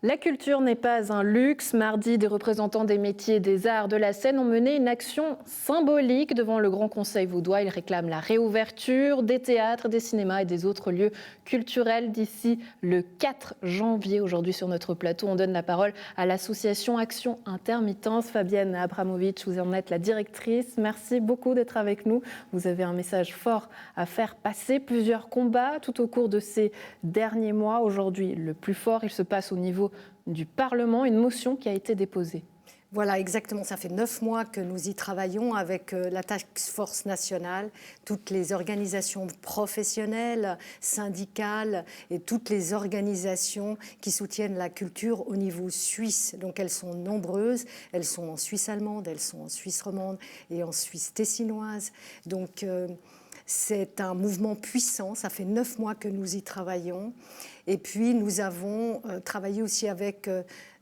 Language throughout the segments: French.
La culture n'est pas un luxe. Mardi, des représentants des métiers et des arts de la scène ont mené une action symbolique devant le Grand Conseil vaudois. Ils réclament la réouverture des théâtres, des cinémas et des autres lieux culturels d'ici le 4 janvier. Aujourd'hui, sur notre plateau, on donne la parole à l'association Action Intermittence. Fabienne Abramovic, vous en êtes la directrice. Merci beaucoup d'être avec nous. Vous avez un message fort à faire passer. Plusieurs combats tout au cours de ces derniers mois. Aujourd'hui, le plus fort, il se passe au niveau du Parlement, une motion qui a été déposée. Voilà, exactement. Ça fait 9 mois que nous y travaillons avec la Task Force nationale, toutes les organisations professionnelles, syndicales et toutes les organisations qui soutiennent la culture au niveau suisse. Donc elles sont nombreuses. Elles sont en Suisse allemande, elles sont en Suisse romande et en Suisse tessinoise. Donc c'est un mouvement puissant. Ça fait 9 mois que nous y travaillons. Et puis, nous avons travaillé aussi avec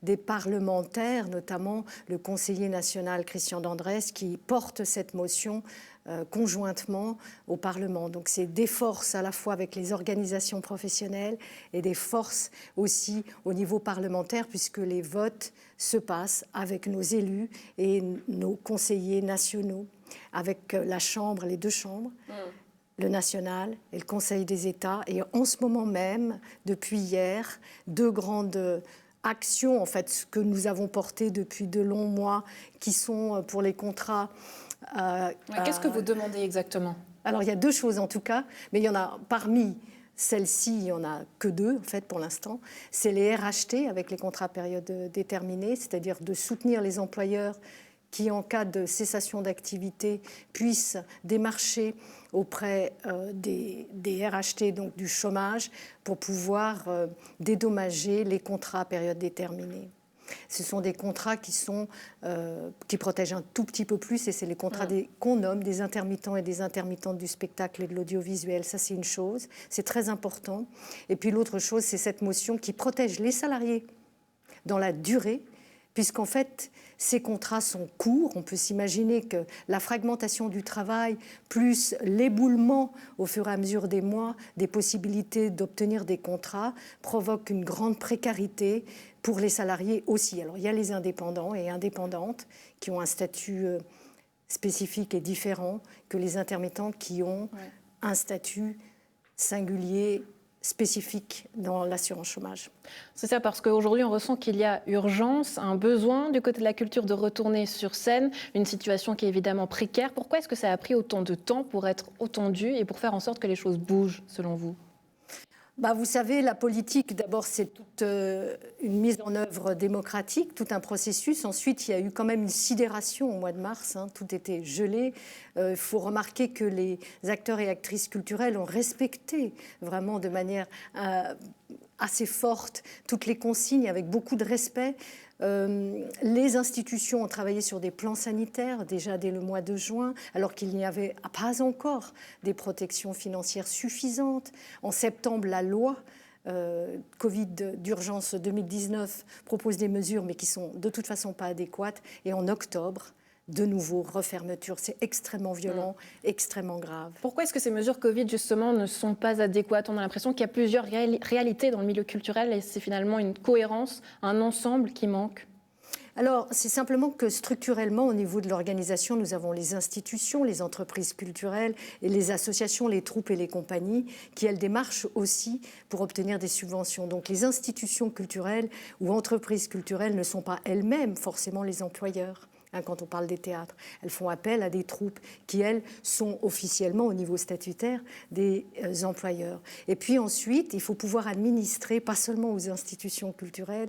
des parlementaires, notamment le conseiller national Christian D'Andrès, qui porte cette motion conjointement au Parlement. Donc, c'est des forces à la fois avec les organisations professionnelles et des forces aussi au niveau parlementaire, puisque les votes se passent avec nos élus et nos conseillers nationaux, avec la Chambre, les deux chambres. Le national et le Conseil des États. Et en ce moment même, depuis hier, 2 grandes actions en fait, que nous avons portées depuis de longs mois, qui sont pour les contrats. Qu'est-ce que vous demandez exactement ? Alors, il y a 2 choses en tout cas, mais il y en a parmi celles-ci, il n'y en a que 2 en fait pour l'instant. C'est les RHT avec les contrats à période déterminée, c'est-à-dire de soutenir les employeurs qui, en cas de cessation d'activité, puissent démarcher auprès des RHT, donc du chômage, pour pouvoir dédommager les contrats à période déterminée. Ce sont des contrats qui protègent un tout petit peu plus, et c'est les contrats qu'on nomme des intermittents et des intermittentes du spectacle et de l'audiovisuel. Ça, c'est une chose, c'est très important. Et puis l'autre chose, c'est cette motion qui protège les salariés dans la durée, puisqu'en fait, ces contrats sont courts. On peut s'imaginer que la fragmentation du travail, plus l'éboulement au fur et à mesure des mois, des possibilités d'obtenir des contrats, provoque une grande précarité pour les salariés aussi. Alors, il y a les indépendants et indépendantes qui ont un statut spécifique et différent que les intermittents qui ont un statut singulier spécifique dans l'assurance chômage. C'est ça, parce qu'aujourd'hui, on ressent qu'il y a urgence, un besoin du côté de la culture de retourner sur scène, une situation qui est évidemment précaire. Pourquoi est-ce que ça a pris autant de temps pour être entendu et pour faire en sorte que les choses bougent, selon vous ? Vous savez, la politique, d'abord, c'est toute une mise en œuvre démocratique, tout un processus. Ensuite, il y a eu quand même une sidération au mois de mars, tout était gelé. Il faut remarquer que les acteurs et actrices culturelles ont respecté vraiment de manière assez forte toutes les consignes, avec beaucoup de respect. Les institutions ont travaillé sur des plans sanitaires déjà dès le mois de juin, alors qu'il n'y avait pas encore des protections financières suffisantes. En septembre, la loi Covid d'urgence 2019 propose des mesures, mais qui sont de toute façon pas adéquates. Et en octobre, de nouveau, refermeture. C'est extrêmement violent, extrêmement grave. Pourquoi est-ce que ces mesures Covid, justement, ne sont pas adéquates ? On a l'impression qu'il y a plusieurs réalités dans le milieu culturel et c'est finalement une cohérence, un ensemble qui manque. Alors, c'est simplement que structurellement, au niveau de l'organisation, nous avons les institutions, les entreprises culturelles et les associations, les troupes et les compagnies, qui, elles, démarchent aussi pour obtenir des subventions. Donc, les institutions culturelles ou entreprises culturelles ne sont pas elles-mêmes forcément les employeurs. Quand on parle des théâtres, elles font appel à des troupes qui, elles, sont officiellement au niveau statutaire des employeurs. Et puis ensuite, il faut pouvoir administrer, pas seulement aux institutions culturelles,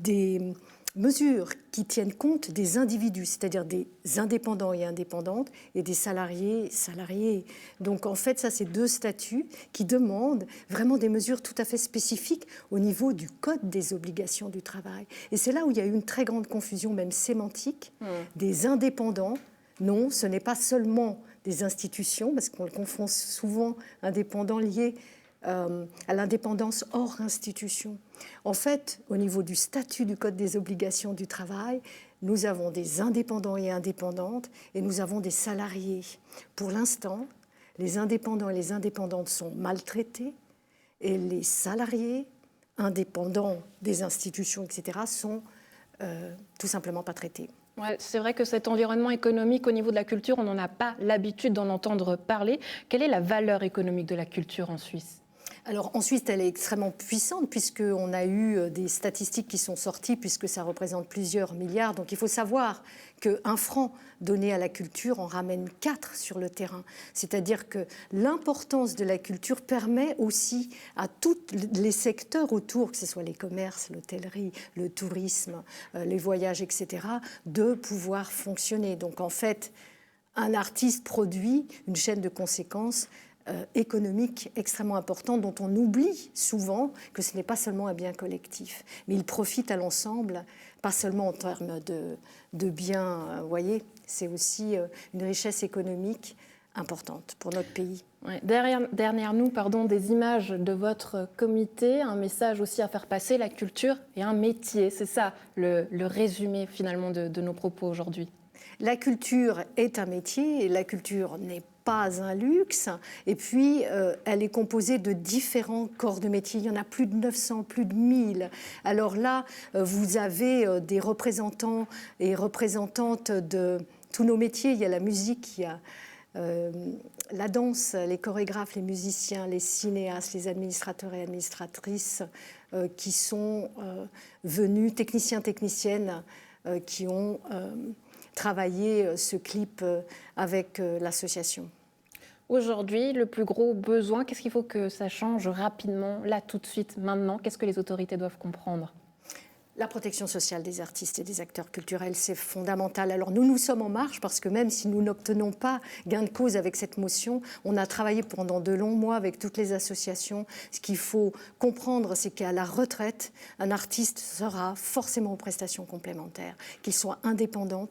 des mesures qui tiennent compte des individus, c'est-à-dire des indépendants et indépendantes et des salariés. Donc en fait, ça, c'est 2 statuts qui demandent vraiment des mesures tout à fait spécifiques au niveau du code des obligations du travail. Et c'est là où il y a eu une très grande confusion, même sémantique, des indépendants. Non, ce n'est pas seulement des institutions, parce qu'on le confond souvent, indépendants liés à l'indépendance hors institution. En fait, au niveau du statut du Code des obligations du travail, nous avons des indépendants et indépendantes et nous avons des salariés. Pour l'instant, les indépendants et les indépendantes sont maltraités et les salariés indépendants des institutions, etc., sont tout simplement pas traités. Ouais, c'est vrai que cet environnement économique au niveau de la culture, on n'en a pas l'habitude d'en entendre parler. Quelle est la valeur économique de la culture en Suisse ? Alors en Suisse, elle est extrêmement puissante puisqu'on a eu des statistiques qui sont sorties puisque ça représente plusieurs milliards. Donc il faut savoir qu'un franc donné à la culture en ramène 4 sur le terrain. C'est-à-dire que l'importance de la culture permet aussi à tous les secteurs autour, que ce soit les commerces, l'hôtellerie, le tourisme, les voyages, etc., de pouvoir fonctionner. Donc en fait, un artiste produit une chaîne de conséquences économique extrêmement important dont on oublie souvent que ce n'est pas seulement un bien collectif, mais il profite à l'ensemble, pas seulement en termes de biens, vous voyez, c'est aussi une richesse économique importante pour notre pays. Ouais. Derrière nous, des images de votre comité, un message aussi à faire passer, la culture est un métier, c'est ça le résumé finalement de nos propos aujourd'hui. La culture est un métier et la culture n'est pas un luxe. Et puis, elle est composée de différents corps de métier. Il y en a plus de 900, plus de 1000. Alors là, vous avez des représentants et représentantes de tous nos métiers. Il y a la musique, il y a la danse, les chorégraphes, les musiciens, les cinéastes, les administrateurs et administratrices qui sont venus, techniciens, techniciennes, qui ont travailler ce clip avec l'association. Aujourd'hui, le plus gros besoin, qu'est-ce qu'il faut que ça change rapidement, là, tout de suite, maintenant ? Qu'est-ce que les autorités doivent comprendre ? La protection sociale des artistes et des acteurs culturels, c'est fondamental. Alors nous sommes en marche parce que même si nous n'obtenons pas gain de cause avec cette motion, on a travaillé pendant de longs mois avec toutes les associations. Ce qu'il faut comprendre, c'est qu'à la retraite, un artiste sera forcément aux prestations complémentaires, qu'il soit indépendant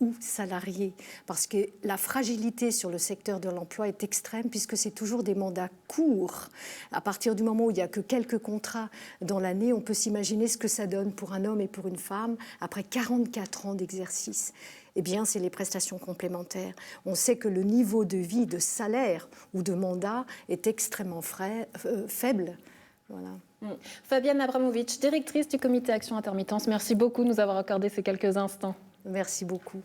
ou salariés, parce que la fragilité sur le secteur de l'emploi est extrême puisque c'est toujours des mandats courts. À partir du moment où il n'y a que quelques contrats dans l'année, on peut s'imaginer ce que ça donne pour un homme et pour une femme après 44 ans d'exercice. Eh bien, c'est les prestations complémentaires. On sait que le niveau de vie, de salaire ou de mandat est extrêmement faible. Voilà. Fabienne Abramovic, directrice du comité Action Intermittence, merci beaucoup de nous avoir accordé ces quelques instants. Merci beaucoup.